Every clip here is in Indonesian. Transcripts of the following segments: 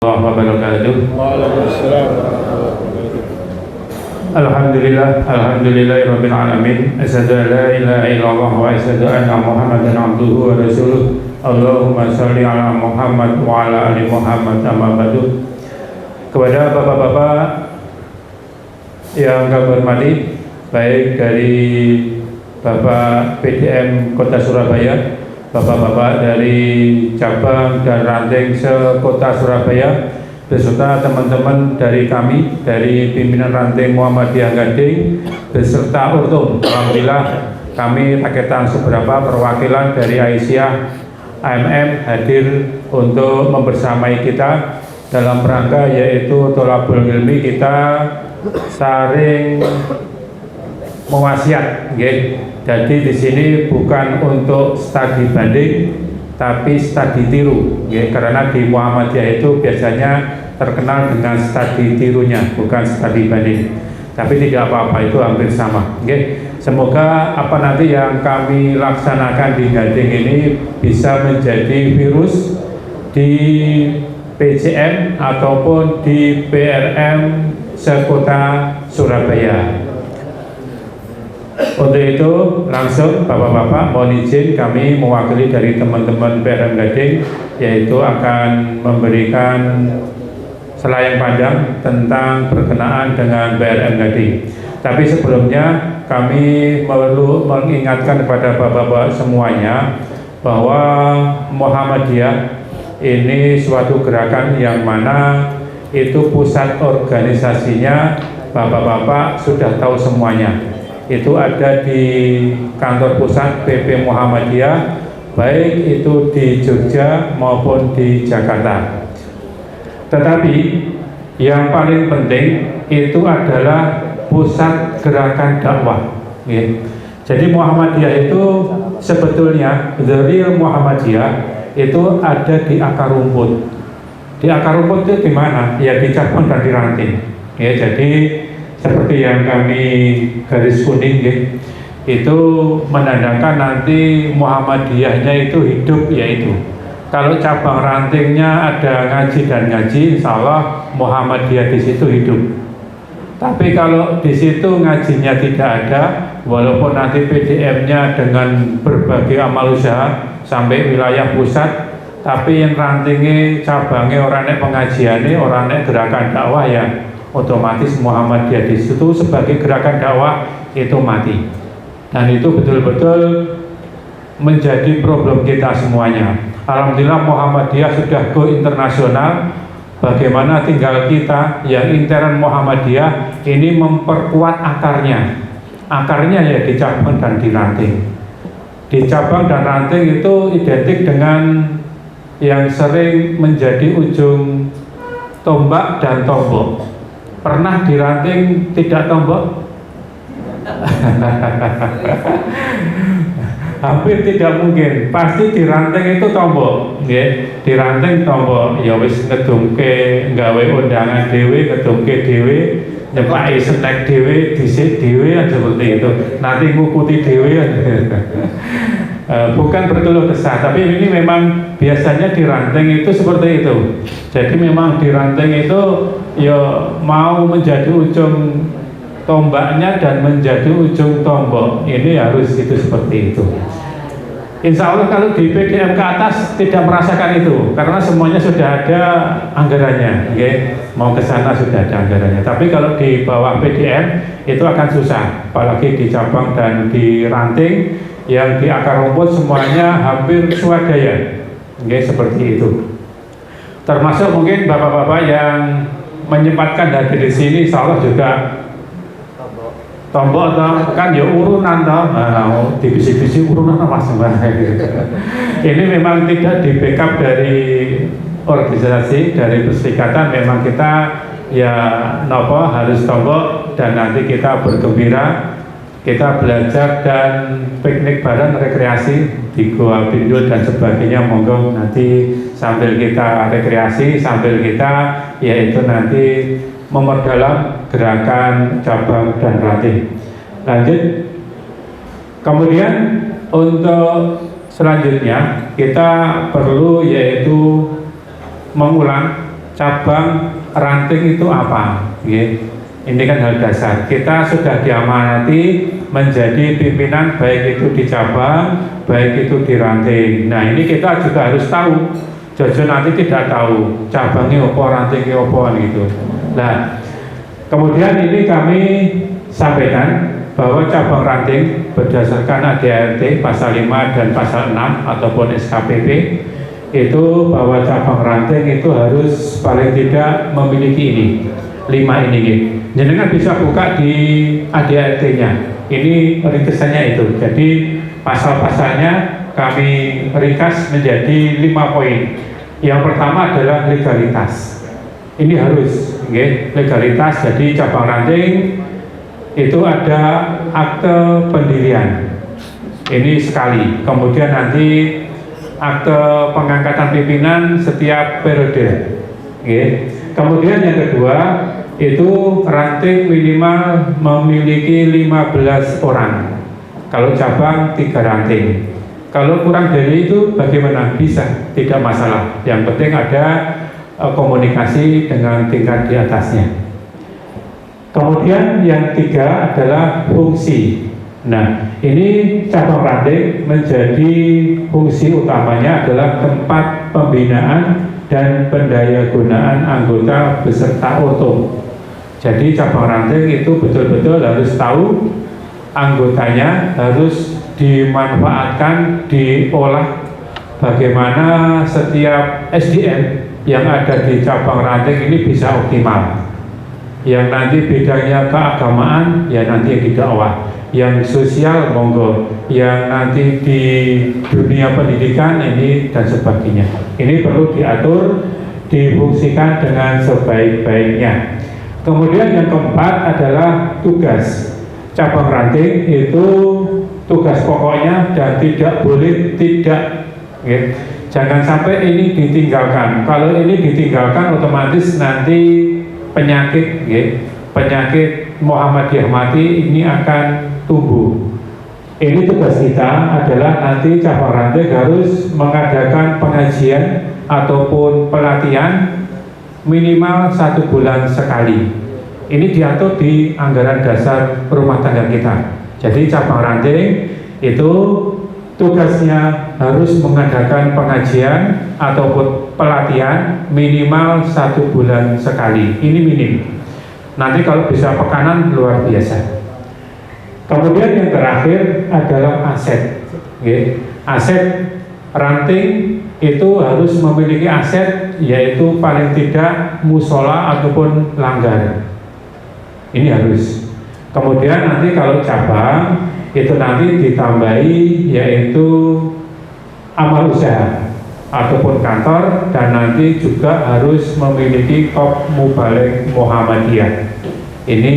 Wabarakatuh. Waalaikumsalam warahmatullahi wabarakatuh. Alhamdulillahirabbil alamin. Asyhadu an la ilaha illallah wa asyhadu anna Muhammadan abduhu wa rasuluh. Allahumma shalli ala Muhammad wa ala ali Muhammad amma ba'du. Kepada bapak-bapak yang kami hormati, baik dari Bapak PDM Kota Surabaya, bapak-bapak dari cabang dan ranting se-Kota Surabaya, beserta teman-teman dari kami dari pimpinan ranting Muhammadiyah Gading beserta Urtum. Alhamdulillah kami paketan seberapa perwakilan dari Aisyah AMM hadir untuk membersamai kita dalam rangka yaitu tholabul ilmi, kita saring mewasiat, Jadi di sini bukan untuk studi banding, tapi studi tiru, karena di Muhammadiyah itu biasanya terkenal dengan studi tirunya, bukan studi banding. Tapi tidak apa-apa, itu hampir sama. Semoga apa nanti yang kami laksanakan di Gading ini bisa menjadi virus di PCM ataupun di PRM se-Kota Surabaya. Untuk itu langsung bapak-bapak mohon izin kami mewakili dari teman-teman PRM Gading, yaitu akan memberikan selayang panjang tentang berkenaan dengan PRM Gading. Tapi sebelumnya kami perlu mengingatkan kepada bapak-bapak semuanya bahwa Muhammadiyah ini suatu gerakan yang mana itu pusat organisasinya bapak-bapak sudah tahu semuanya. Itu ada di kantor pusat PP Muhammadiyah, baik itu di Jogja maupun di Jakarta. Tetapi yang paling penting itu adalah pusat gerakan dakwah. Jadi Muhammadiyah itu sebetulnya dari Muhammadiyah itu ada di akar rumput. Di akar rumput itu di mana? Ya di cabang dan di ranting. Jadi seperti yang kami garis kuning itu menandakan nanti Muhammadiyahnya itu hidup, yaitu kalau cabang rantingnya ada ngaji dan ngaji, insya Allah Muhammadiyah di situ hidup. Tapi kalau di situ ngajinya tidak ada, walaupun nanti PDM-nya dengan berbagai amal usaha sampai wilayah pusat, tapi yang rantingnya cabangnya orang nek pengajiannya, orang nek gerakan dakwah, ya otomatis Muhammadiyah di situ sebagai gerakan dakwah itu mati. Dan itu betul-betul menjadi problem kita semuanya. Alhamdulillah Muhammadiyah sudah go internasional. Bagaimana tinggal kita yang intern Muhammadiyah ini memperkuat akarnya. Akarnya ya di cabang dan di ranting. Di cabang dan ranting itu identik dengan yang sering menjadi ujung tombak dan tombok. Pernah di ranting tidak tombok? Hampir tidak mungkin, pasti di ranting itu tombok. Di ranting tombok, ya wis ngedungke nggawe undangan dhewe, ngedungke dhewe, nyepaki snack dhewe, dhisik dhewe, seperti itu. Nanti ngukuti dhewe. Bukan berkeluh kesah, tapi ini memang biasanya di ranting itu seperti itu. Jadi memang di ranting itu ya mau menjadi ujung tombaknya dan menjadi ujung tombok, ini harus itu seperti itu. Insya Allah kalau di PDM ke atas tidak merasakan itu, karena semuanya sudah ada anggarannya, mau ke sana sudah ada anggarannya. Tapi kalau di bawah PDM itu akan susah, apalagi di cabang dan di ranting. Yang di akar rumput semuanya hampir swadaya, seperti itu. Termasuk mungkin bapak-bapak yang menyempatkan hadir di sini, insya Allah juga tombok atau kan ya urunan toh, divisi-divisi urunan mas-mas. Ini memang tidak di backup dari organisasi, dari perserikatan. Memang kita ya nopo harus tombok dan nanti kita bergembira. Kita belajar dan piknik bareng, rekreasi di Goa Bindul dan sebagainya. Monggo nanti sambil kita rekreasi, sambil kita yaitu nanti memperdalam gerakan cabang dan ranting. Lanjut. Kemudian untuk selanjutnya kita perlu yaitu mengulang cabang ranting itu apa? Ini kan hal dasar. Kita sudah diamanati menjadi pimpinan baik itu di cabang, baik itu di ranting. Nah ini kita juga harus tahu. Jojo nanti tidak tahu cabangnya apa, rantingnya apa gitu. Nah kemudian ini kami sampaikan bahwa cabang ranting berdasarkan ADART pasal 5 dan pasal 6 ataupun SKPP itu bahwa cabang ranting itu harus paling tidak memiliki ini 5 ini. Jenengan bisa buka di ADART-nya. Ini ringkesannya itu. Jadi pasal-pasalnya kami ringkas menjadi 5 poin. Yang pertama adalah legalitas. Ini harus legalitas. Jadi cabang ranting itu ada akte pendirian. Ini sekali. Kemudian nanti akte pengangkatan pimpinan setiap periode. Kemudian yang kedua itu ranting minimal memiliki 15 orang. Kalau cabang 3 ranting. Kalau kurang dari itu bagaimana? Bisa, tidak masalah. Yang penting ada komunikasi dengan tingkat di atasnya. Kemudian yang 3 adalah fungsi. Nah, ini cabang ranting menjadi fungsi utamanya adalah tempat pembinaan dan pendayagunaan anggota beserta oto. Jadi cabang ranting itu betul-betul harus tahu anggotanya, harus dimanfaatkan, diolah bagaimana setiap SDM yang ada di cabang ranting ini bisa optimal. Yang nanti bidangnya keagamaan ya nanti yang didakwah, yang sosial monggo, yang nanti di dunia pendidikan ini dan sebagainya. Ini perlu diatur, difungsikan dengan sebaik-baiknya. Kemudian yang keempat adalah tugas. Cabang ranting itu tugas pokoknya dan tidak boleh tidak. Jangan sampai ini ditinggalkan. Kalau ini ditinggalkan otomatis nanti penyakit penyakit Muhammadiyah mati ini akan tumbuh. Ini tugas kita adalah nanti cabang ranting harus mengadakan pengajian ataupun pelatihan minimal 1 bulan sekali. Ini diatur di anggaran dasar rumah tangga kita. Jadi cabang ranting itu tugasnya harus mengadakan pengajian ataupun pelatihan minimal 1 bulan sekali. Ini minim. Nanti kalau bisa pekanan luar biasa. Kemudian yang terakhir adalah aset. Aset ranting itu harus memiliki aset, yaitu paling tidak musola ataupun langgar. Ini harus. Kemudian nanti kalau cabang itu nanti ditambahi yaitu amal usaha ataupun kantor, dan nanti juga harus memiliki Kop Mubalik Muhammadiyah. Ini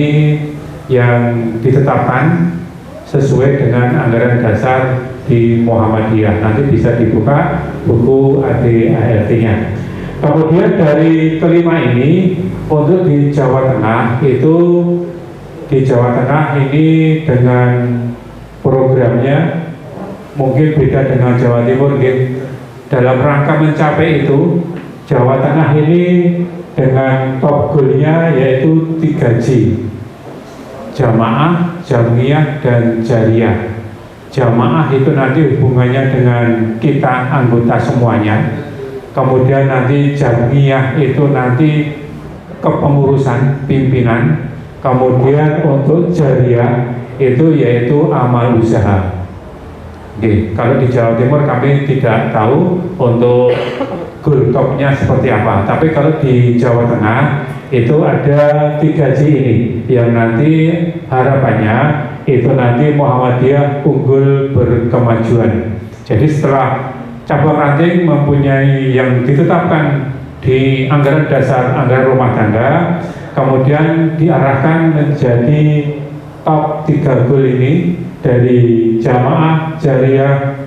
yang ditetapkan sesuai dengan anggaran dasar di Muhammadiyah. Nanti bisa dibuka buku ADART-nya. Kemudian dari kelima ini untuk di Jawa Tengah itu, di Jawa Tengah ini dengan programnya mungkin beda dengan Jawa Timur gitu. Dalam rangka mencapai itu, Jawa Tengah ini dengan top goalnya yaitu 3J: jamaah, jamiyah, dan jariyah. Jamaah itu nanti hubungannya dengan kita anggota semuanya. Kemudian nanti jamiyah itu nanti kepengurusan pimpinan. Kemudian untuk jariyah itu yaitu amal usaha. Oke, kalau di Jawa Timur kami tidak tahu untuk goal topnya seperti apa. Tapi kalau di Jawa Tengah itu ada 3J ini yang nanti harapannya itu nanti Muhammadiyah unggul berkemajuan. Jadi setelah cabang ranting mempunyai yang ditetapkan di anggaran dasar anggaran rumah tangga, kemudian diarahkan menjadi top 3 goal ini dari jamaah, jariyah,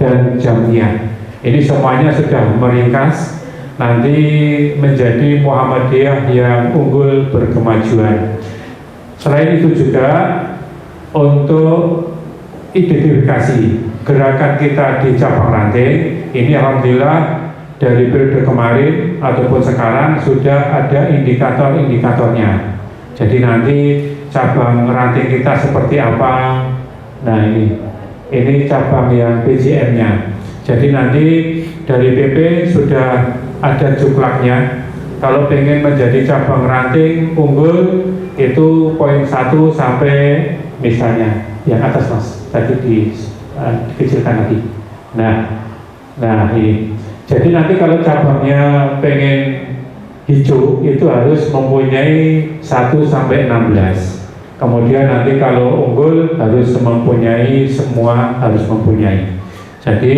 dan jamiyah. Ini semuanya sudah meringkas nanti menjadi Muhammadiyah yang unggul berkemajuan. Selain itu juga untuk identifikasi gerakan kita di cabang ranting ini, alhamdulillah dari periode kemarin ataupun sekarang sudah ada indikator-indikatornya. Jadi nanti cabang ranting kita seperti apa. Nah ini cabang yang PJM-nya. Jadi nanti dari PP sudah ada juklaknya. Kalau pengen menjadi cabang ranting unggul itu poin 1 sampai misalnya yang atas mas tadi dikecilkan lagi. Nah ini. Jadi nanti kalau cabangnya pengen hijau itu harus mempunyai 1 sampai 16. Kemudian nanti kalau unggul harus mempunyai semua harus mempunyai. Jadi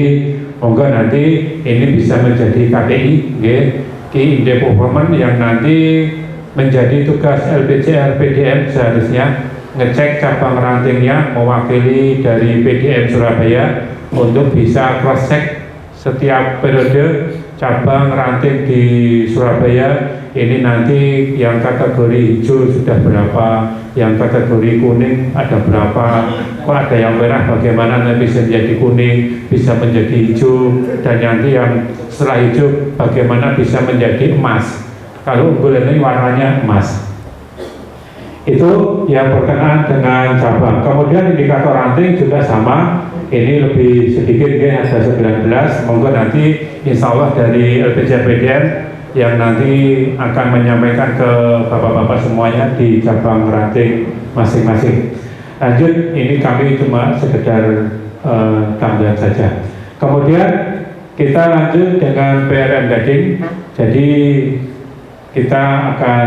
monggo nanti ini bisa menjadi KPI, Key Index Performance yang nanti menjadi tugas LPJR PDM seharusnya ngecek cabang rantingnya mewakili dari PDM Surabaya untuk bisa cross check setiap periode cabang ranting di Surabaya ini nanti yang kategori hijau sudah berapa, yang kategori kuning ada berapa, kok ada yang merah bagaimana nanti bisa menjadi kuning, bisa menjadi hijau, dan nanti yang setelah hijau bagaimana bisa menjadi emas. Kalau unggul ini warnanya emas. Itu yang berkenaan dengan cabang. Kemudian indikator ranting juga sama. Ini lebih sedikit ya, ada 19. Monggo nanti insya Allah dari LPJ PDM yang nanti akan menyampaikan ke bapak-bapak semuanya di cabang ranting masing-masing. Lanjut, ini kami cuma sekedar tambahan saja. Kemudian kita lanjut dengan PRM Gading. Jadi kita akan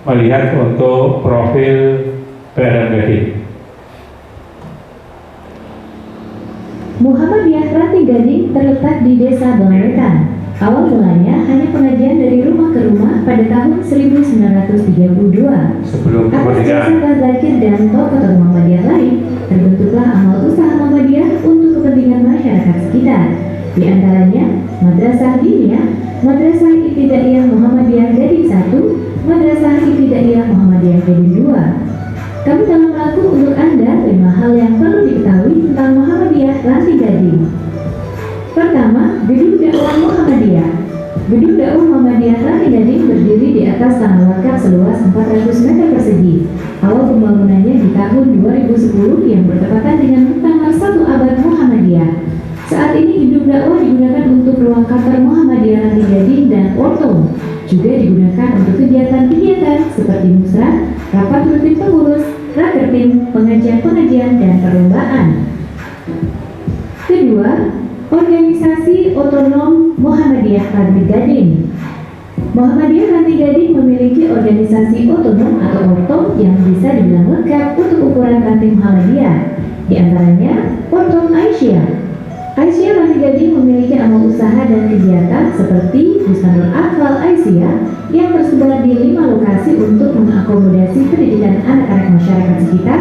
melihat untuk profil PRM Gading. Muhammadiyah Ranting Gading terletak di Desa Bangwetan. Awal mulanya hanya pengajian dari rumah ke rumah pada tahun 1932. Sebelum Atas kemerdekaan. jasa Zakir dan tokoh Muhammadiyah lain, terbentuklah amal usaha Muhammadiyah untuk kepentingan masyarakat sekitar. Di antaranya Madrasah Diniyah, Madrasah Ibtidaiyah Muhammadiyah Gading 1, Madrasah Ibtidaiyah Muhammadiyah Gading 2. Kami telah merangkum untuk Anda 5 hal yang perlu diketahui tentang Muhammadiyah Ranting Gading. Pertama, gedung dakwah Muhammadiyah. Gedung dakwah Muhammadiyah Ranting Gading berdiri di atas tanah wakaf seluas 400 meter persegi. Awal pembangunannya di tahun 2010 yang bertepatan dengan muktamar 1 abad Muhammadiyah. Saat ini gedung dakwah digunakan untuk ruang kantor Muhammadiyah Ranting Gading dan orto. Juga digunakan untuk kegiatan-kegiatan seperti musrah, rapat rutin pengurus, rakertim, pengajian-pengajian, dan perlombaan. Kedua, Organisasi Otonom Muhammadiyah Ranting Gading. Muhammadiyah Ranting Gading memiliki organisasi otonom atau ortom yang bisa dibilang lengkap untuk ukuran ranting Muhammadiyah. Di antaranya, Ortom Aisyah. Aisyah Ranting Gading memiliki amal usaha dan kegiatan seperti Bustanul Akhlal Aisyah yang tersebar di 5 lokasi untuk mengakomodasi pendidikan anak-anak masyarakat sekitar,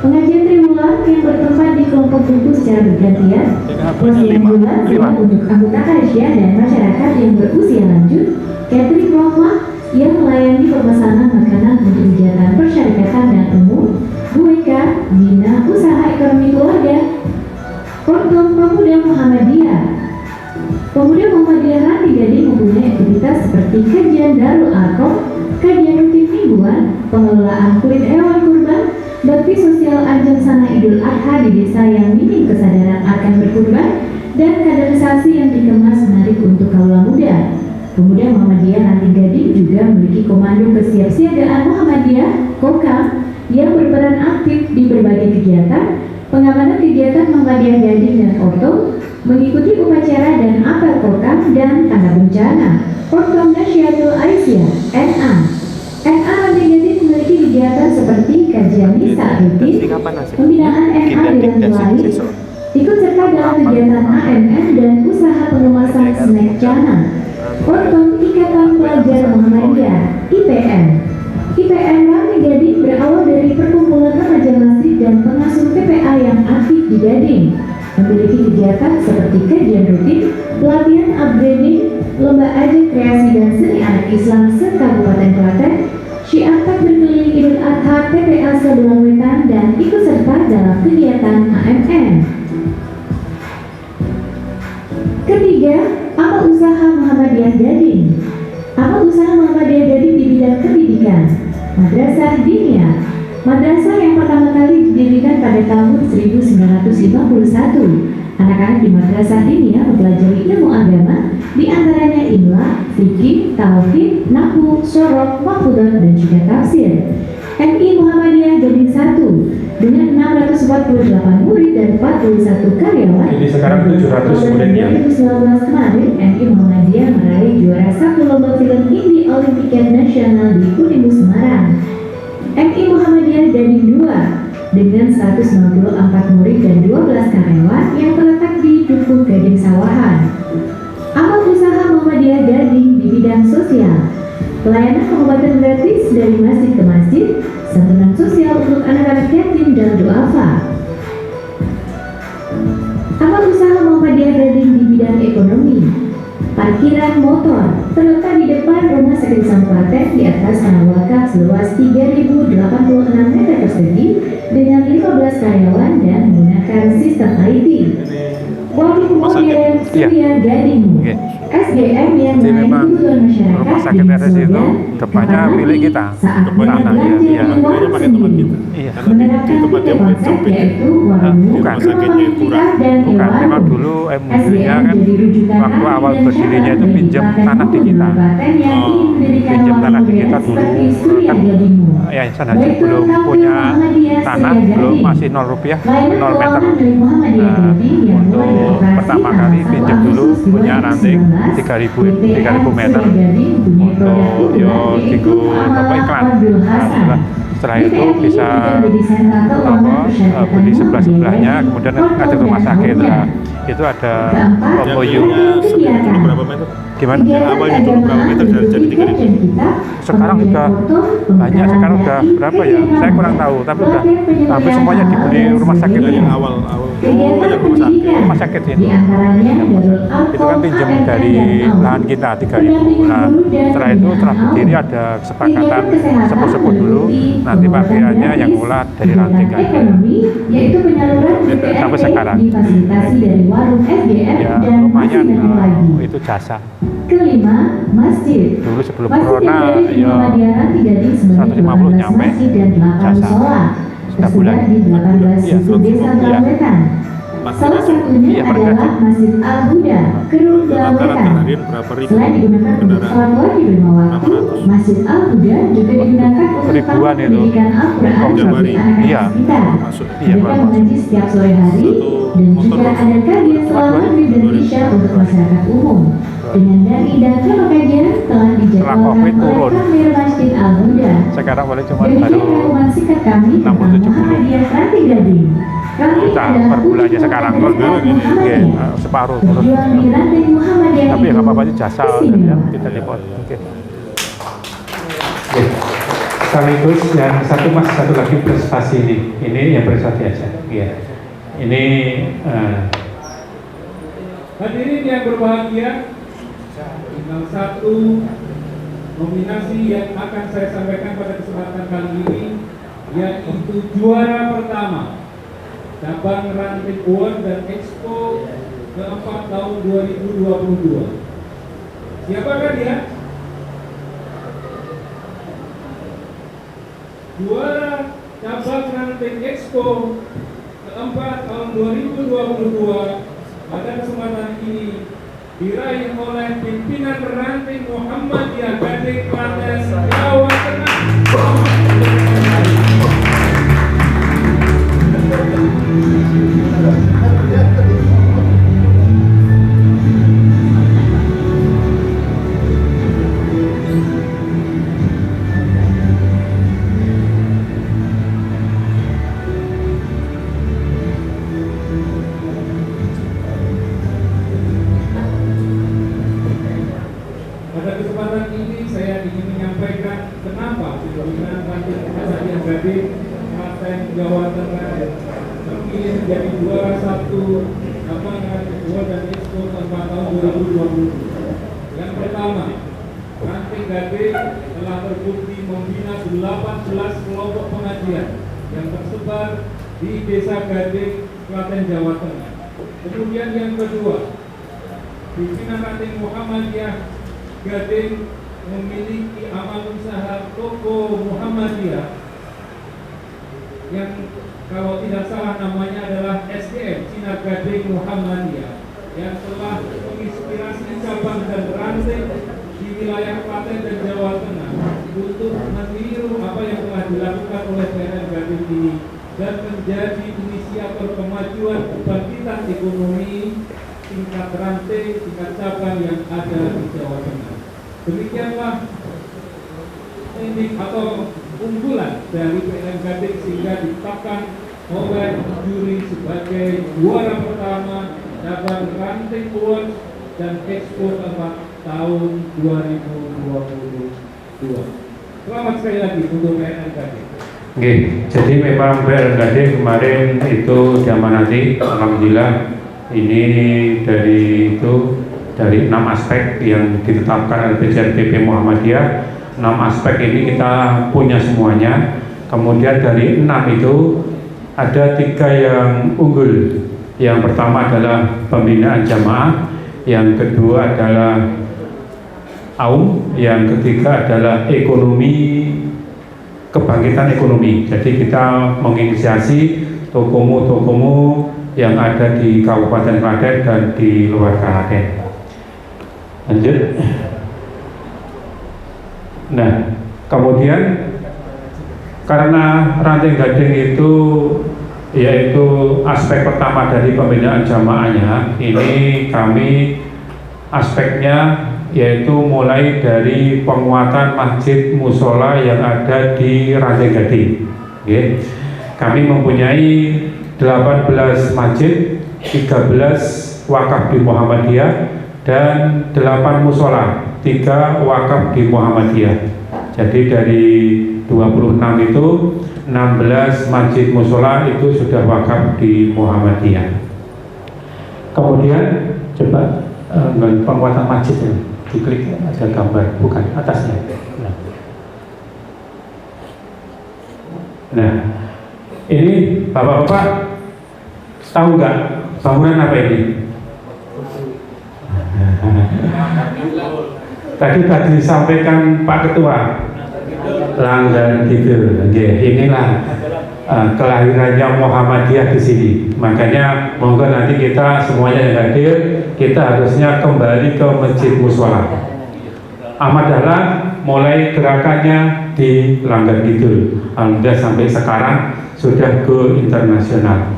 pengajian triwulan yang bertempat di kelompok buku secara bergantian, pengajian bulan untuk anggota Aisyah dan masyarakat yang berusia lanjut, catering rahmah yang melayani pemesanan makanan untuk kegiatan persyarikatan dan umum, bueka, bina usaha ekonomi keluarga. Ortom Pemuda Muhammadiyah. Pemuda Muhammadiyah Ranting Gading mempunyai aktivitas seperti kajian Darul Arqam, kajian rutin mingguan, pengelolaan kulit hewan kurban, bakti sosial ajang sana Idul Adha di desa yang minim kesadaran akan berkurban, dan kaderisasi yang dikemas menarik untuk kaula muda. Pemuda Muhammadiyah Ranting Gading juga memiliki komando kesiapsiagaan Muhammadiyah (Kokam) yang berperan aktif di berbagai kegiatan, pengamanan kegiatan Muhammadiyah Gading dan Ortom, mengikuti upacara dan apel Kokam dan tanda bencana. Ortom Nasyatul Aisyah (NA). NA Ranting Gading memiliki kegiatan seperti kajian misa rutin, pembinaan NA dengan lain, ikut serta dalam kegiatan AMN dan usaha pengemasan snack jana. Ortom Ikatan Pelajar Muhammadiyah (IPM). IPM Ranting Gading berawal dari perkumpulan remaja masjid dan pengasuh PPA yang aktif di Gading, memiliki kegiatan seperti kajian rutin, pelatihan upgrading, lomba aja kreasi dan seni anak Islam se-Kabupaten Klaten, syiar takbir keliling Idul Adha PPA Sebelang Wetan, dan ikut serta dalam kegiatan AMN. Ketiga, Apa usaha Muhammadiyah Gading? Apa usaha Muhammadiyah Gading di bidang pendidikan? Madrasah Diniyah. Madrasah yang pertama kali didirikan pada tahun 1951. Anak-anak di Madrasah Diniyah mempelajari ilmu agama, di antaranya imla, fikih, tauhid, nahwu, syarah, mahfudz, dan juga tafsir. MI Muhammadiyah Gading 1 dengan 648 murid dan 41 karyawan. Ini sekarang 700 muridnya. 2019 kemarin, MI Muhammadiyah meraih juara 1 lomba film indie Olimpiade Nasional di Unimus Semarang. MI Muhammadiyah Gading 2 dengan 194 murid dan 12 karyawan yang terletak di Dukuh Gading Sawahan. Apa usaha Muhammadiyah Gading di bidang sosial? Pelayanan pengobatan gratis dari masjid ke masjid, santunan sosial untuk anak-anak yatim dan duafa. Apa usaha Muhammadiyah Gading di bidang ekonomi? Parkiran motor terletak di depan Rumah Sakit Kabupaten di atas tanah wakaf seluas 3.086 meter persegi dengan 15 karyawan dan menggunakan sistem IT. Wadih Modern Surya Gading, SDM yang melayani kebutuhan masyarakat. Rumah sakit RS itu depannya milik kita. Depannya iya. pakai tempat kita. Iya. Menerapkan Tempat yang konsep sempit. yaitu warung, Bukan. rumah sakitnya kurang. Bukan, memang dulu MUI-nya kan waktu awal berdirinya itu pinjam tanah di kita. Pinjam tanah di kita dulu kan Yayasan Haji belum punya tanah, belum masih 0 rupiah, 0 meter. Untuk pertama kali pinjam dulu punya ranting 3.000 meter untuk digo iklan. Nah, setelah itu bisa beli sebelah-sebelahnya, kemudian ngajak rumah sakit lah. Itu ada MOU. Dulu berapa meter? Gimana? Awalnya dulu berapa meter dari jadi 3.000? Sekarang udah banyak, sekarang udah berapa ya? Saya kurang tahu, tapi udah hampir semuanya dibeli rumah sakit. Yang awal. Kegiatan Rumah sakit di ini. antaranya Itu kan pinjam dari lahan kita 3.000. Nah, setelah itu setelah berdiri ada kesepakatan sepuh-sepuh dulu, nanti pakaiannya yang mulai dari ranting kan. yaitu penyaluran Sampai sekarang. difasilitasi dari warung SDM Ya dan masih lumayan banyak lagi. itu jasa. Kelima, masjid. Dulu sebelum Masjid corona yang dari ya Muhammadiyah Ranti Gading sebanyak 150 18 nyampe masjid dan 8 jasa. sholat Setiap bulan. tersebar di 18 Iya, suku desa iya. Balawetan. Salah satunya Iya, mereka adalah Masjid Al-Huda, Kerung Rata-rata Balawetan. harian berapa ribu Selain digunakan untuk kendaraan? sholat wajib lima waktu, 600. Masjid Al-Huda juga digunakan untuk Ribuan itu. pendidikan Al-Quran Tiap hari. bagi anak-anak Iya. kita. Masuk. Iya, Mereka Pak. mengaji setiap sore hari dan Motor juga ada kajian selama maghrib dan isya untuk masyarakat umum. Dengan dai dan tema kajian telah dijadwalkan Covid oleh turun. Kamir Masjid Al-Huda. sekarang boleh cuma Demikian baru rangkuman singkat kami tentang 60-70 Muhammadiyah Ranti Gading. Kami juta adalah per bulannya sekarang. Muhammadiyah. Separuh turun. Berjuang di ranting Muhammadiyah Tapi ya itu nggak apa-apa, itu jasa istimewa. ya, kita depot. Oke. Sekaligus yang satu mas, satu lagi prestasi ini yang prestasi aja. Iya. Ini hadirin yang berbahagia, tinggal satu nominasi yang akan saya sampaikan pada kesempatan kali ini, yaitu juara pertama cabang Ranting Award dan Expo keempat tahun 2022. Siapakah dia? Juara cabang Ranting Expo keempat tahun 2022 pada kesempatan ini diraih oleh pimpinan Ranting Muhammadiyah Gading Klaten, Jawa Tengah. Pada kesempatan ini saya ingin menyampaikan kenapa pimpinan Ranting Muhammadiyah Gading Klaten, Jawa Tengah terpilih menjadi juara satu cabang Ranting Award dan Expo keempat tahun 2022. Yang pertama, Ranting Gading telah terbukti membina 18 kelompok pengajian yang tersebar di Desa Gading, Klaten, Jawa Tengah. Kemudian yang kedua, Pimpinan ranting Muhammadiyah Gading memiliki amal usaha toko Muhammadiyah yang kalau tidak salah namanya adalah SDM Sinar Gading Muhammadiyah, yang telah menginspirasi cabang dan ranting di wilayah Klaten dan Jawa Tengah untuk meniru apa yang telah dilakukan oleh PNN Gading ini dan menjadi inisiator kemajuan kebangkitan ekonomi tingkat ranting, tingkat cabang yang ada di Jawa Tengah. Demikianlah ini atau unggulan dari PNN Gading sehingga ditetapkan oleh juri sebagai juara pertama cabang ranting awards dan Expo 4 tahun 2022. Selamat sekali lagi untuk PNN Gading. Oke, jadi memang PNN Gading kemarin itu diamanati, alhamdulillah ini dari 6 aspek yang ditetapkan oleh PJRTP Muhammadiyah. 6 aspek ini kita punya semuanya. Kemudian dari 6 itu ada 3 yang unggul. Yang pertama adalah pembinaan jamaah, yang kedua adalah AUM, yang ketiga adalah ekonomi, kebangkitan ekonomi. Jadi kita menginisiasi tokomu-tokomu yang ada di Kabupaten Klaten dan di luar Klaten. Lanjut. Nah, kemudian karena ranting gading itu yaitu aspek pertama dari pembinaan jamaahnya, ini kami aspeknya yaitu mulai dari penguatan masjid musola yang ada di ranting gading. Okay. Kami mempunyai 18 masjid, 13 wakaf di Muhammadiyah dan 8 musola, 3 wakaf di Muhammadiyah. Jadi dari 26 itu 16 masjid musola itu sudah wakaf di Muhammadiyah. Kemudian coba penguatan masjidnya, diklik ada gambar, bukan atasnya. Nah, ini bapak-bapak tahu nggak bangunan apa ini? Tadi disampaikan Pak Ketua Langgar Kidul. Inilah kelahirannya Muhammadiyah di sini. Makanya monggo nanti kita semuanya yang hadir, kita harusnya kembali ke Masjid Mushola. Ahmad Dahlan mulai gerakannya di Langgar Kidul. Alhamdulillah sampai sekarang sudah go internasional.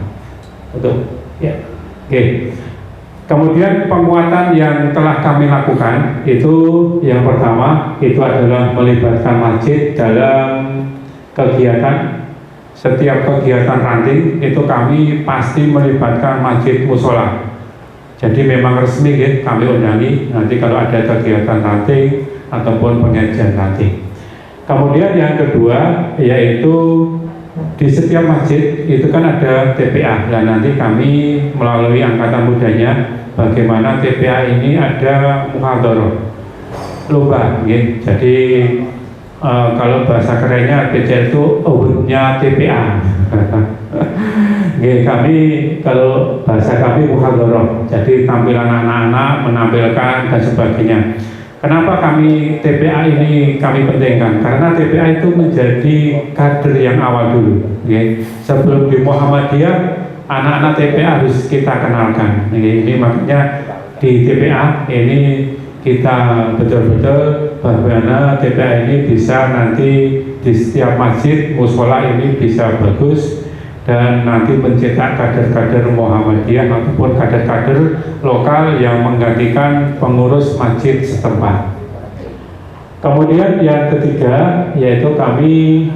Betul? Ya. Oke. Kemudian penguatan yang telah kami lakukan itu yang pertama itu adalah melibatkan masjid dalam kegiatan. Setiap kegiatan ranting itu kami pasti melibatkan masjid musola. Jadi memang resmi ya, kami undangi nanti kalau ada kegiatan ranting ataupun pengajian ranting. Kemudian yang kedua yaitu di setiap masjid itu kan ada TPA. Dan nanti kami melalui angkatan mudanya bagaimana TPA ini ada muhadharah lomba, gitu. Jadi kalau bahasa kerennya BCL itu awardnya TPA. Kami kalau bahasa kami muhadharah, jadi tampilan anak-anak menampilkan dan sebagainya. Kenapa kami TPA ini kami pentingkan? Karena TPA itu menjadi kader yang awal dulu. Sebelum di Muhammadiyah, anak-anak TPA harus kita kenalkan. Ini makanya di TPA ini kita betul-betul bagaimana TPA ini bisa nanti di setiap masjid musola ini bisa bagus dan nanti mencetak kader-kader Muhammadiyah ataupun kader-kader lokal yang menggantikan pengurus masjid setempat. Kemudian yang ketiga yaitu kami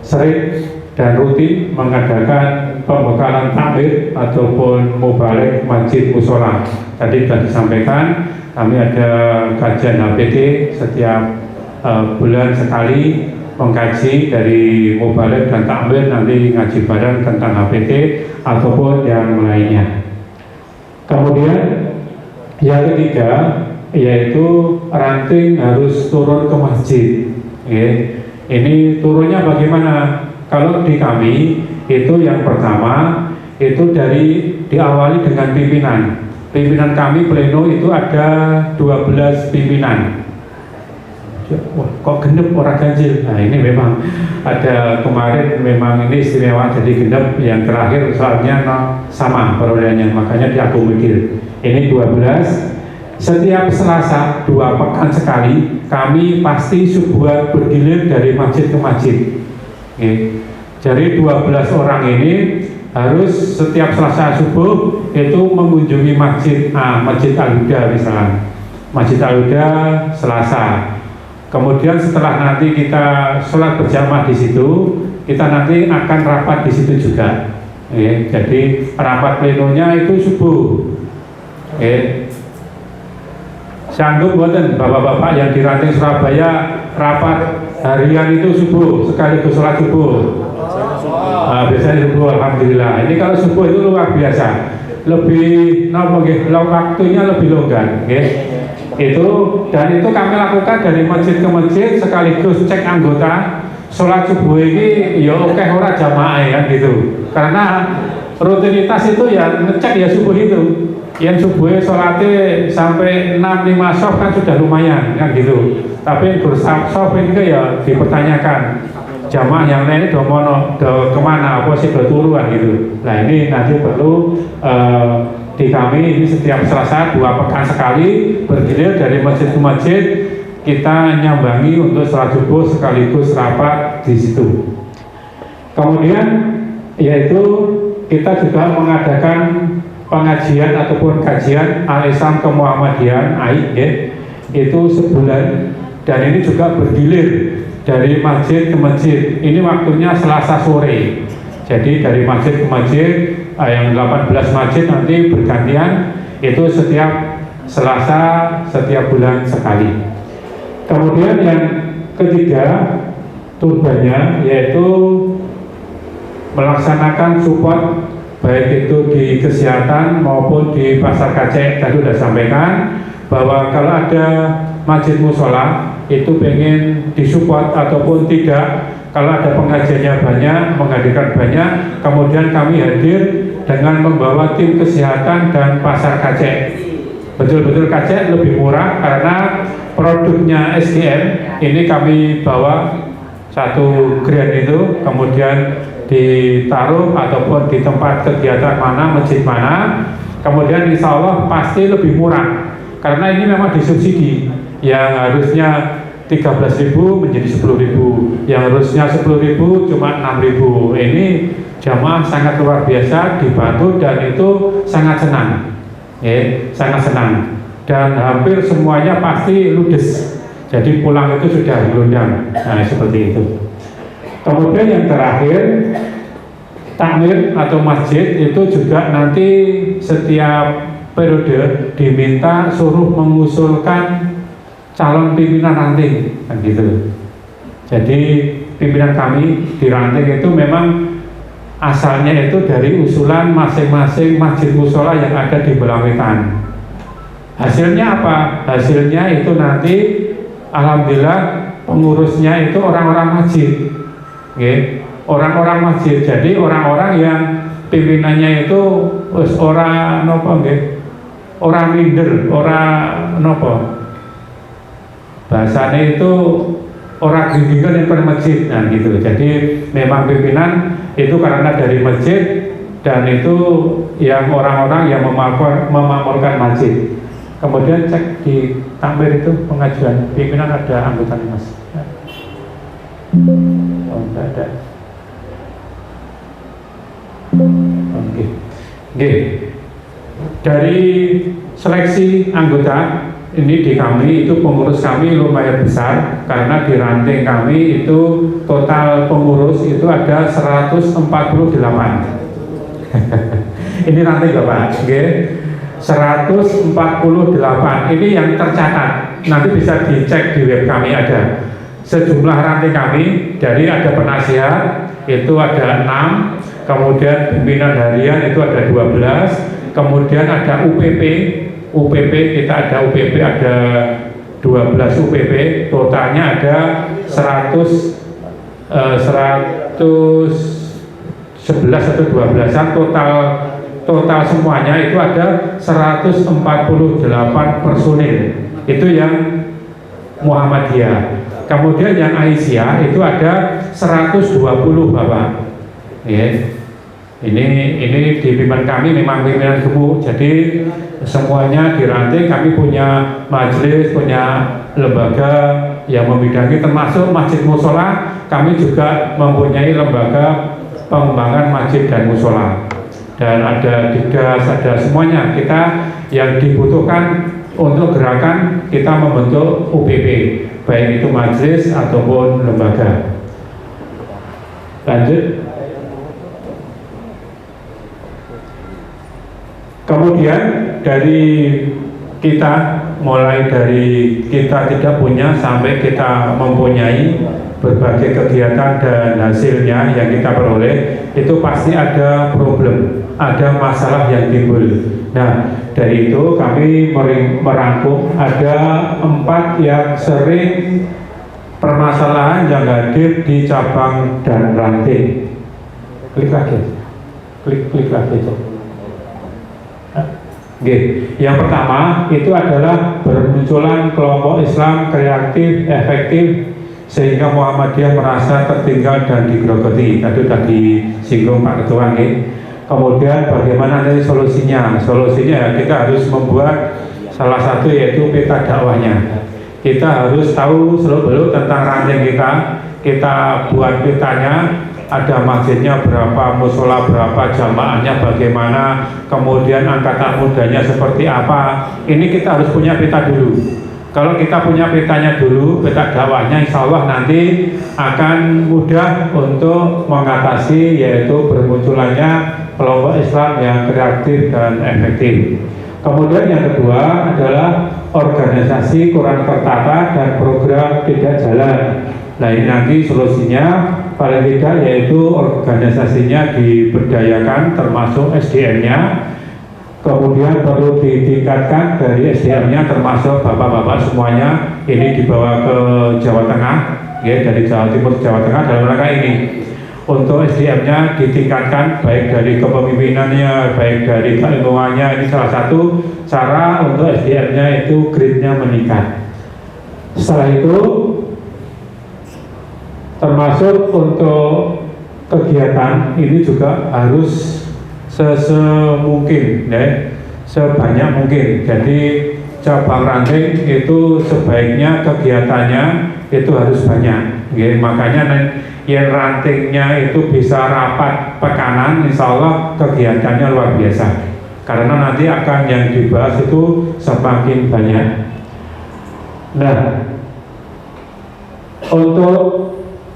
sering dan rutin mengadakan pembekalan takmir ataupun mubalik masjid musola. Tadi sudah disampaikan kami ada kajian HPT setiap bulan sekali mengkaji dari mubalik dan takmir, nanti ngaji bareng tentang HPT ataupun yang lainnya. Kemudian yang ketiga yaitu ranting harus turun ke masjid. Ini turunnya bagaimana? Kalau di kami itu yang pertama itu diawali dengan pimpinan. pimpinan kami pleno itu ada 12 pimpinan. Wah, kok genep orang ganjil? Nah, ini memang ada kemarin memang ini istimewa jadi genep, yang terakhir soalnya sama perolehannya, makanya diakomodir. Ini 12. Setiap Selasa 2 pekan sekali kami pasti subuhat bergilir dari masjid ke masjid. Oke. Jadi 12 orang ini harus setiap Selasa subuh itu mengunjungi masjid Masjid Al-Huda misalnya. Masjid Al-Huda Selasa. Kemudian setelah nanti kita sholat berjamaah di situ, kita nanti akan rapat di situ juga. Jadi rapat plenonya itu subuh. Sanggup buatan bapak-bapak yang di Ranting Surabaya rapat harian itu subuh sekaligus sholat subuh. Biasanya subuh, alhamdulillah. Ini kalau subuh itu luar biasa, lebih waktunya lebih longgar. Itu dan itu kami lakukan dari masjid ke masjid sekaligus cek anggota sholat subuh ini ya oke ora jamaah ya gitu, karena rutinitas itu ya ngecek ya subuh itu yang subuh sholatnya sampai 6-5 sof kan sudah lumayan kan gitu, tapi bersaf sof ini ya dipertanyakan jamaah yang lain do kemana apa sih do turuan gitu. Nah ini nanti perlu di kami ini setiap Selasa 2 pekan sekali bergilir dari masjid ke masjid, kita nyambangi untuk sholat subuh sekaligus rapat di situ. Kemudian yaitu kita juga mengadakan pengajian ataupun kajian Al-Islam Kemuhammadian itu sebulan, dan ini juga bergilir dari masjid ke masjid. Ini waktunya Selasa sore. Jadi dari masjid ke masjid yang 18 masjid nanti bergantian, itu setiap Selasa setiap bulan sekali. Kemudian yang ketiga tujuannya yaitu melaksanakan support baik itu di kesehatan maupun di pasar kacek. Tadi sudah sampaikan bahwa kalau ada masjid musola itu pengen disupport ataupun tidak, kalau ada pengajiannya banyak, menghadirkan banyak, kemudian kami hadir dengan membawa tim kesehatan dan pasar kacek. Betul-betul kacek lebih murah karena produknya SGM ini kami bawa satu grand itu, kemudian ditaruh ataupun di tempat kegiatan mana, masjid mana, kemudian insya Allah pasti lebih murah karena ini memang disubsidi, yang harusnya 13.000 menjadi 10.000, yang harusnya 10.000 cuma 6.000. Ini jamaah sangat luar biasa dibantu dan itu sangat senang, sangat senang, dan hampir semuanya pasti ludes. Jadi pulang itu sudah diundang. Nah seperti itu. Kemudian yang terakhir, takmir atau masjid itu juga nanti setiap periode diminta suruh mengusulkan calon pimpinan ranting, kan gitu. Jadi pimpinan kami di ranting itu memang asalnya itu dari usulan masing-masing masjid musola yang ada di Belawetan. Hasilnya apa? Hasilnya itu nanti alhamdulillah pengurusnya itu orang-orang masjid, orang-orang masjid. Jadi orang-orang yang pimpinannya itu orang nopo, orang minder, orang nopo. Bahasanya itu orang bimbingan yang per masjid, nah gitu. Jadi memang pimpinan itu karena dari masjid, dan itu yang orang-orang yang memakmurkan masjid. Kemudian cek di takmir itu pengajuan pimpinan ada anggota mas. Oh enggak ada. Oke. Dari seleksi anggota ini di kami itu pengurus kami lumayan besar, karena di ranting kami itu total pengurus itu ada 148. Ini ranting Bapak, 148. Ini yang tercatat, nanti bisa dicek di web kami ada sejumlah ranting kami. Dari ada penasihat itu ada 6, kemudian pimpinan harian itu ada 12, kemudian ada UPP kita ada UPP ada 12 UPP, totalnya ada 111 atau 12-an total semuanya itu ada 148 personil, itu yang Muhammadiyah. Kemudian yang Aisyah itu ada 120 Bapak. Ya. Ini di pimpinan kami memang pimpinan gemuk, jadi semuanya diranting. Kami punya majelis, punya lembaga yang membidangi, termasuk masjid musola. Kami juga mempunyai lembaga pengembangan masjid dan musola, dan ada didas, ada semuanya. Kita yang dibutuhkan untuk gerakan kita membentuk UPP, baik itu majelis ataupun lembaga. Lanjut. Kemudian dari kita, mulai dari kita tidak punya sampai kita mempunyai berbagai kegiatan dan hasilnya yang kita peroleh, itu pasti ada problem, ada masalah yang timbul. Nah, dari itu kami merangkum ada 4 yang sering permasalahan yang hadir di cabang dan ranting. Klik lagi, klik lagi. Oke. Yang pertama itu adalah bermunculan kelompok Islam kreatif, efektif, sehingga Muhammadiyah merasa tertinggal dan digerogoti. Tadi singgung Pak Ketua. Kemudian bagaimana nanti solusinya? Solusinya kita harus membuat salah satu yaitu peta dakwahnya. Kita harus tahu seluk-beluk tentang ranting kita. Kita buat petanya. Ada masjidnya berapa, musola berapa, jamaahnya bagaimana, kemudian angkatan mudanya seperti apa. Ini kita harus punya peta dulu. Kalau kita punya petanya dulu, peta dakwahnya, insya Allah nanti akan mudah untuk mengatasi yaitu bermunculannya kelompok Islam yang kreatif dan efektif. Kemudian yang kedua adalah organisasi kurang tertata dan program tidak jalan. Nah, ini nanti solusinya paling tidak yaitu organisasinya diberdayakan, termasuk SDM-nya. Kemudian perlu ditingkatkan dari SDM-nya, termasuk bapak-bapak semuanya ini dibawa ke Jawa Tengah, ya, dari Jawa Timur ke Jawa Tengah dalam rangka ini. Untuk SDM-nya ditingkatkan, baik dari kepemimpinannya, baik dari keilmuannya. Ini salah satu cara untuk SDM-nya itu grade-nya meningkat. Setelah itu termasuk untuk kegiatan ini juga harus sesemungkin, ya, sebanyak mungkin. Jadi cabang ranting itu sebaiknya kegiatannya itu harus banyak, ya. Makanya yang rantingnya itu bisa rapat pekanan, insya Allah kegiatannya luar biasa. Karena nanti akan yang dibahas itu semakin banyak. Nah, untuk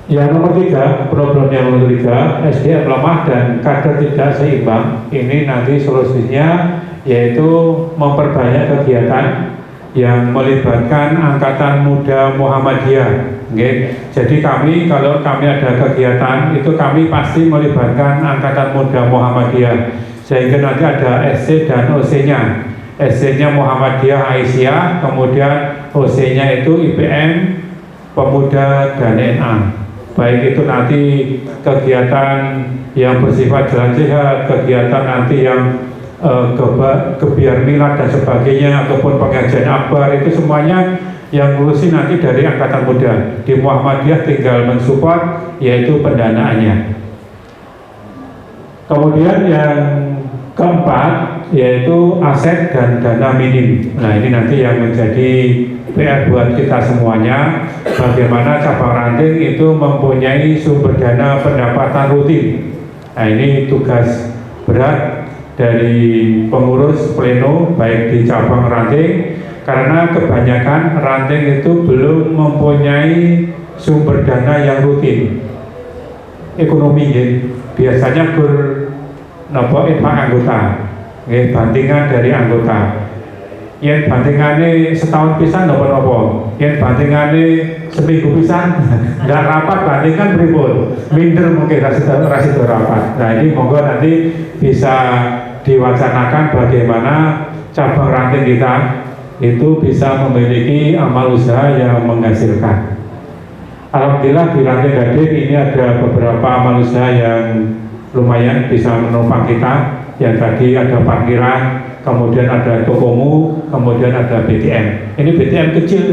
yang nomor 3, problem yang nomor 3, SDM lemah dan kader tidak seimbang. Ini nanti solusinya yaitu memperbanyak kegiatan yang melibatkan angkatan muda Muhammadiyah. Jadi kalau kami ada kegiatan itu kami pasti melibatkan angkatan muda Muhammadiyah, sehingga nanti ada SC dan OC-nya. SC-nya Muhammadiyah Aisyah, kemudian OC-nya itu IPM, Pemuda dan NA. Baik itu nanti kegiatan yang bersifat jalan sehat, kegiatan nanti yang kebiar milad dan sebagainya, ataupun pengajian akbar, itu semuanya yang ngurusin nanti dari angkatan muda. Di Muhammadiyah tinggal mensupport yaitu pendanaannya. Kemudian yang keempat yaitu aset dan dana minim. Nah, ini nanti yang menjadi PR buat kita semuanya, bagaimana cabang ranting itu mempunyai sumber dana pendapatan rutin. Nah, ini tugas berat dari pengurus pleno baik di cabang ranting, karena kebanyakan ranting itu belum mempunyai sumber dana yang rutin. Ekonomi ya, biasanya anggota, ya, bantingan dari anggota. Yang bantingannya setahun pisan nopo-nopo, yang bantingannya seminggu pisan nggak rapat, bandingkan pripun minder mungkin rasido rapat. Nah, ini monggo nanti bisa diwacanakan bagaimana cabang ranting kita itu bisa memiliki amal usaha yang menghasilkan. Alhamdulillah di Ranting Gading ini ada beberapa amal usaha yang lumayan bisa menopang kita. yang tadi ada parkiran, kemudian ada tokomu, kemudian ada BTM. Ini BTM kecil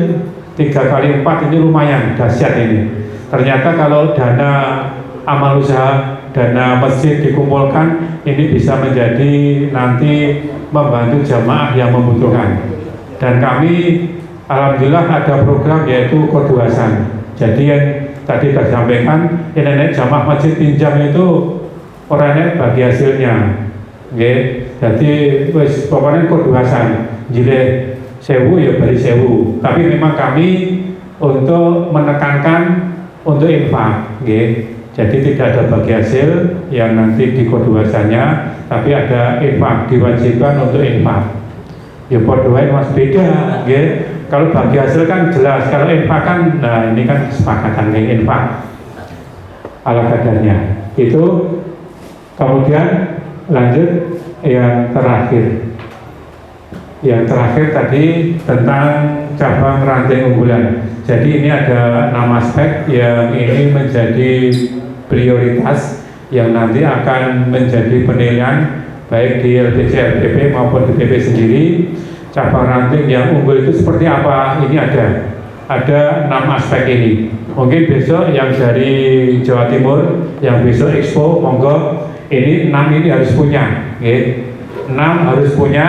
3x4 ini lumayan dahsyat ini. Ternyata kalau dana amal usaha, dana masjid dikumpulkan, ini bisa menjadi nanti membantu jamaah yang membutuhkan. Dan kami alhamdulillah ada program yaitu koduasan. Jadi yang tadi tersampaikan, nenek jamaah masjid pinjam itu orangnya bagi hasilnya. Jadi pokoknya koduasan, jileh 1000 ya beri 1000. Tapi memang kami untuk menekankan untuk infak, jadi tidak ada bagi hasil yang nanti di koduasannya, tapi ada infak, diwajibkan untuk infak. Ya koduain mas beda, kalau bagi hasil kan jelas, kalau infak kan, nah ini kan kesepakatan infak ala kadarnya. Itu kemudian lanjut yang terakhir. Yang terakhir tadi tentang cabang ranting unggulan. Jadi ini ada 6 aspek yang ini menjadi prioritas yang nanti akan menjadi penilaian baik di LPC LPP maupun di PP sendiri. Cabang ranting yang unggul itu seperti apa? Ini ada 6 aspek ini. Mungkin besok yang dari Jawa Timur, yang besok Expo, monggo ini 6 ini harus punya. 6 harus punya.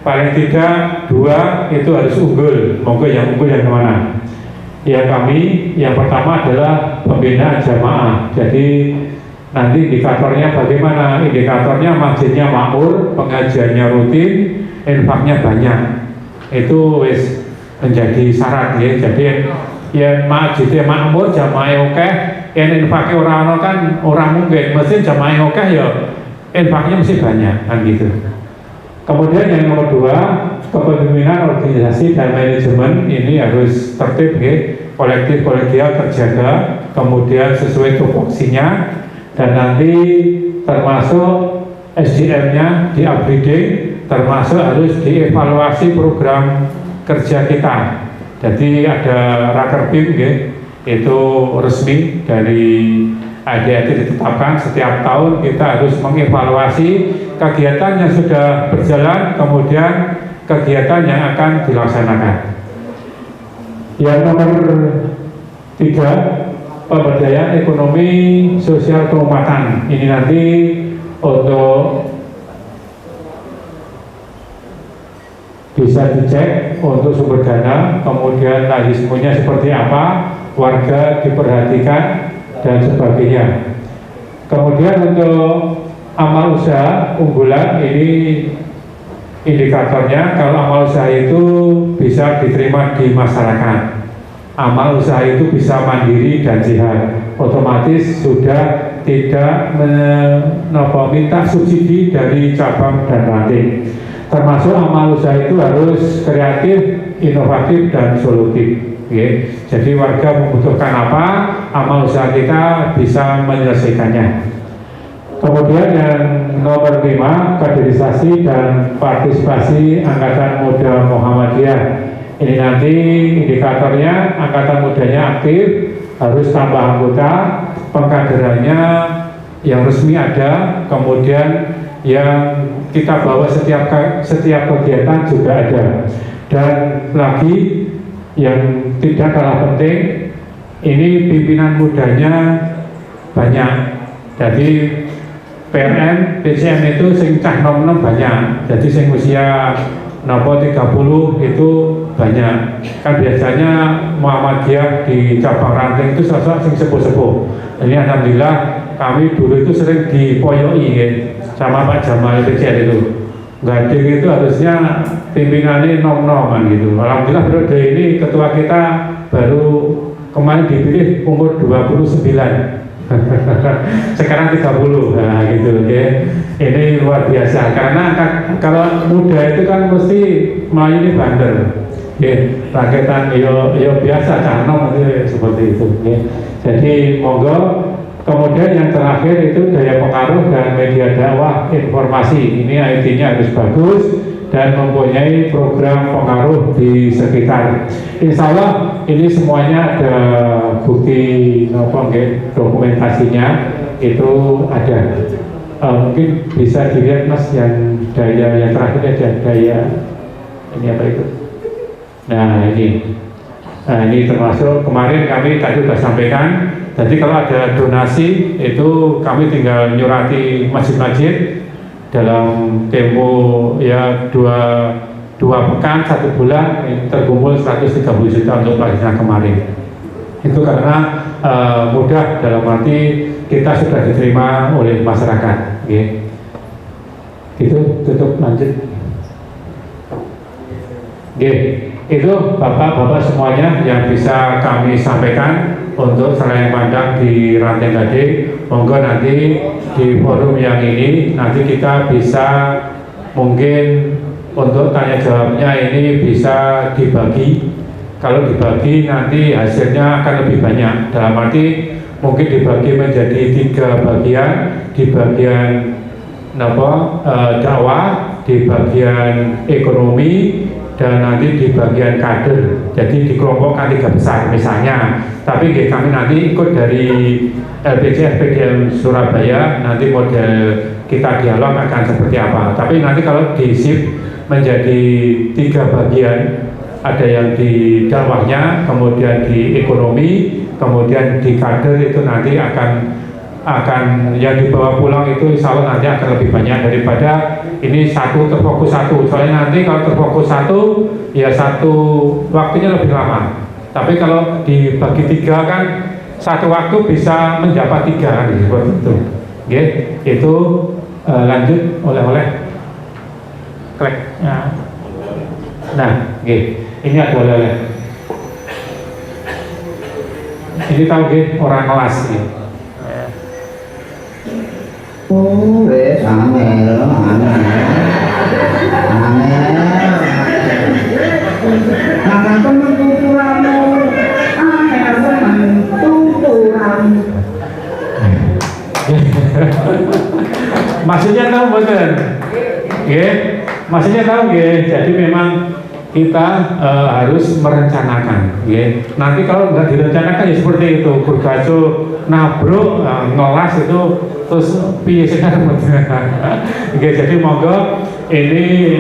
Paling tidak 2 itu harus unggul. Monggo yang unggul yang kemana? Ya kami yang pertama adalah pembinaan jamaah. Jadi nanti indikatornya bagaimana? Indikatornya masjidnya makmur, pengajiannya rutin, infaknya banyak. Itu wis menjadi syarat ya. Jadi yang masjidnya makmur, jamaah oke, yang infaknya orang kan orang mungkin. Mesti jamaah oke ya, infaknya mesti banyak kan gitu. Kemudian yang nomor 2, kepemimpinan organisasi dan manajemen ini harus tertib, kolektif kolegial terjaga, kemudian sesuai tupoksinya, dan nanti termasuk SDM-nya di-upgrading, termasuk harus dievaluasi program kerja kita. Jadi ada Rakerpim, itu resmi dari ADAT ditetapkan setiap tahun kita harus mengevaluasi kegiatan yang sudah berjalan, kemudian kegiatan yang akan dilaksanakan. Yang nomor 3, pemberdayaan ekonomi sosial keumatan. Ini nanti untuk bisa dicek untuk sumber dana, kemudian nahismunya seperti apa, warga diperhatikan dan sebagainya. Kemudian untuk amal usaha unggulan ini indikatornya, kalau amal usaha itu bisa diterima di masyarakat, amal usaha itu bisa mandiri dan jihad, otomatis sudah tidak minta subsidi dari cabang dan ranting. Termasuk amal usaha itu harus kreatif, inovatif dan solutif. Jadi warga membutuhkan apa, amal usaha kita bisa menyelesaikannya. Kemudian yang nomor 5, kaderisasi dan partisipasi Angkatan Muda Muhammadiyah. Ini nanti indikatornya Angkatan Mudanya aktif, harus tambah anggota, pengkaderannya yang resmi ada, kemudian yang kita bawa setiap kegiatan juga ada. Dan lagi yang tidak kalah penting, ini pimpinan mudanya banyak. Jadi PNM, PCM itu sing cah nom-nom banyak. Jadi sing usia nopo 30 itu banyak. Kan biasanya Muhammadiyah di cabang ranting itu sosok sing sepuh-sepuh. Jadi alhamdulillah kami dulu itu sering dipoyoki sama Pak Jamal PCM itu. Gading itu harusnya pimpinannya nom-noman gitu. Alhamdulillah periode ini ketua kita baru kemarin dipilih umur 29. Sekarang 30, nah gitu ya. Ini luar biasa karena kalau muda itu kan mesti Melayu ini bandel. Raketan yo biasa canom seperti itu. Jadi monggo. Kemudian yang terakhir itu daya pengaruh dan media dakwah informasi. Ini IT-nya harus bagus dan mempunyai program pengaruh di sekitar. Insya Allah ini semuanya ada bukti dokumentasinya itu ada. mungkin bisa dilihat Mas yang daya yang terakhir ada daya ini apa itu? Nah ini termasuk kemarin kami tadi sudah sampaikan. Jadi kalau ada donasi itu kami tinggal nyurati masjid-masjid dalam tempo ya dua pekan 1 bulan terkumpul 130 juta untuk pelaksanaan kemarin. Itu karena mudah dalam arti kita sudah diterima oleh masyarakat. Okay. Itu tutup lanjut. Okay. Itu bapak-bapak semuanya yang bisa kami sampaikan untuk selayang pandang di Ranting Gading. Monggo nanti di forum yang ini nanti kita bisa mungkin untuk tanya jawabnya ini bisa dibagi. Kalau dibagi nanti hasilnya akan lebih banyak. Dalam arti mungkin dibagi menjadi 3 bagian. Di bagian dakwah, di bagian ekonomi, dan nanti di bagian kader. Jadi dikelompokkan 3 besar misalnya. Tapi kami nanti ikut dari LPC FPDM Surabaya, nanti model kita dialog akan seperti apa. Tapi nanti kalau di shift menjadi 3 bagian, ada yang di dakwahnya, kemudian di ekonomi, kemudian di kader, itu nanti akan yang dibawa pulang itu insya Allah nanti akan lebih banyak daripada ini terfokus satu. Soalnya nanti kalau terfokus satu ya waktunya lebih lama. Tapi kalau dibagi 3 kan satu waktu bisa menjabat 3 kan seperti itu. Okay. Itu lanjut oleh-oleh klik. Nah, ini ada oleh-oleh. Ini tahu orang kelas ini. Wes angel. Akan pengukuranmu tuturan. Maksudnya tahu betul? Maksudnya tahu jadi memang kita harus merencanakan. Nanti kalau nggak direncanakan ya seperti itu, bergaco nabruk ngelas itu terus piye sih kan. Jadi monggo ini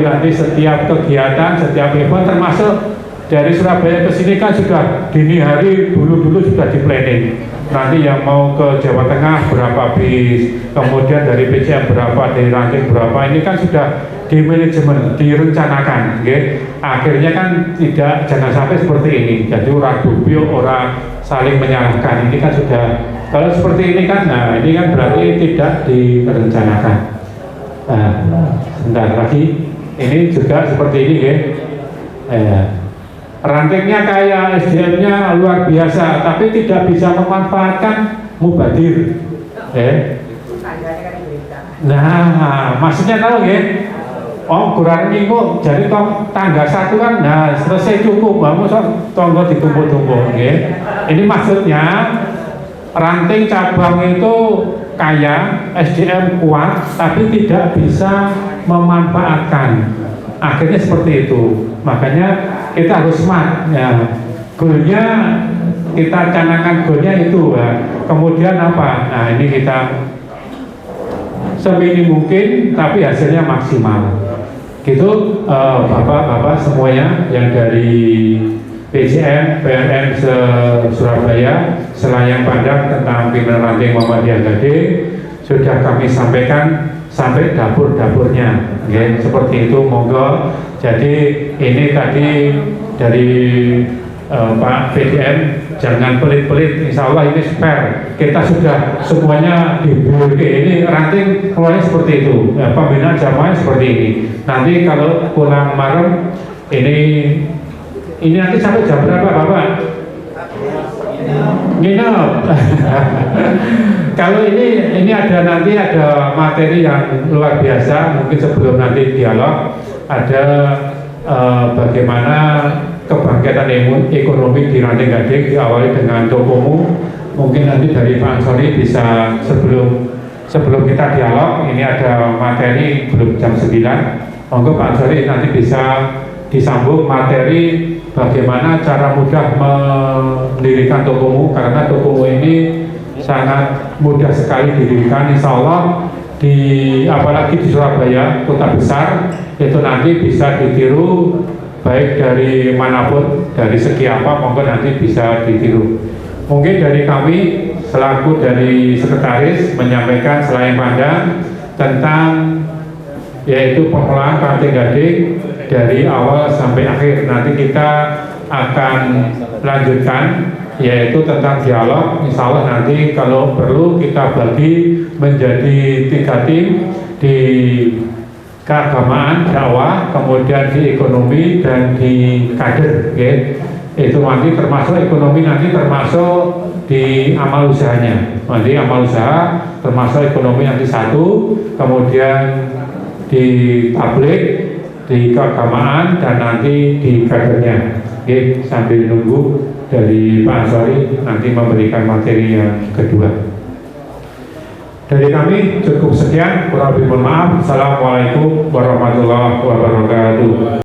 nanti setiap kegiatan, setiap event termasuk dari Surabaya ke sini kan sudah dini hari dulu sudah di planning. Nanti yang mau ke Jawa Tengah berapa bis, kemudian dari PCM berapa, dari Ranting berapa, ini kan sudah di manajemen, direncanakan. Akhirnya kan jangan sampai seperti ini. Jadi orang dubio, orang saling menyalahkan. Ini kan sudah, kalau seperti ini kan, ini kan berarti tidak direncanakan. Sebentar lagi, ini juga seperti ini, rantingnya kayak SDM-nya luar biasa, tapi tidak bisa memanfaatkan mubadir. Nah, maksudnya tahu kurang minggu, jadi tangga 1 kan, selesai cukup, kamu tonggo ditumpuk-tumpuk. Ini maksudnya ranting cabang itu kaya, SDM kuat, tapi tidak bisa memanfaatkan. Akhirnya seperti itu. Makanya kita harus smart. Goalnya kita canangkan goalnya itu. Kemudian apa? Nah ini kita seminim mungkin, tapi hasilnya maksimal. Gitu, bapak-bapak semuanya yang dari PCM, PNN Surabaya, selayang pandang tentang pimpinan ranting Muhammadiyah Gading sudah kami sampaikan sampai dapur-dapurnya, seperti itu. Monggo. Jadi ini tadi dari Pak PDM, jangan pelit-pelit, insya Allah ini spare. Kita sudah semuanya di BUG ini ranting keluarnya seperti itu. Pembinaan jamaah seperti ini. Nanti kalau pulang malam ini nanti sampai jam berapa Bapak? Nginep. Kalau ini nanti ada materi yang luar biasa. Mungkin sebelum nanti dialog ada bagaimana kebangkitan ekonomi di Ranting Gading diawali dengan Tokomu. Mungkin nanti dari Pak Ansori bisa sebelum kita dialog, ini ada materi belum jam 9. Monggo Pak Ansori nanti bisa disambung materi bagaimana cara mudah mendirikan Tokomu, karena Tokomu ini sangat mudah sekali didirikan. Insya Allah apalagi di Surabaya, kota besar, itu nanti bisa ditiru baik dari manapun, dari segi apa monggo nanti bisa ditiru. Mungkin dari kami selaku dari sekretaris menyampaikan selain pandang tentang yaitu pengelolaan Ranting Gading dari awal sampai akhir. Nanti kita akan lanjutkan yaitu tentang dialog. Insya Allah nanti kalau perlu kita bagi menjadi 3 tim di keagamaan, dakwah, kemudian di ekonomi dan di kader, okay? Itu nanti termasuk ekonomi, nanti termasuk di amal usahanya. Nanti amal usaha termasuk ekonomi nanti 1, kemudian di tablik, di keagamaan, dan nanti di kadernya. Okay? Sambil nunggu dari Pak Ansori nanti memberikan materi yang kedua. Dari kami cukup sekian, kurang lebih mohon maaf. Assalamualaikum warahmatullahi wabarakatuh.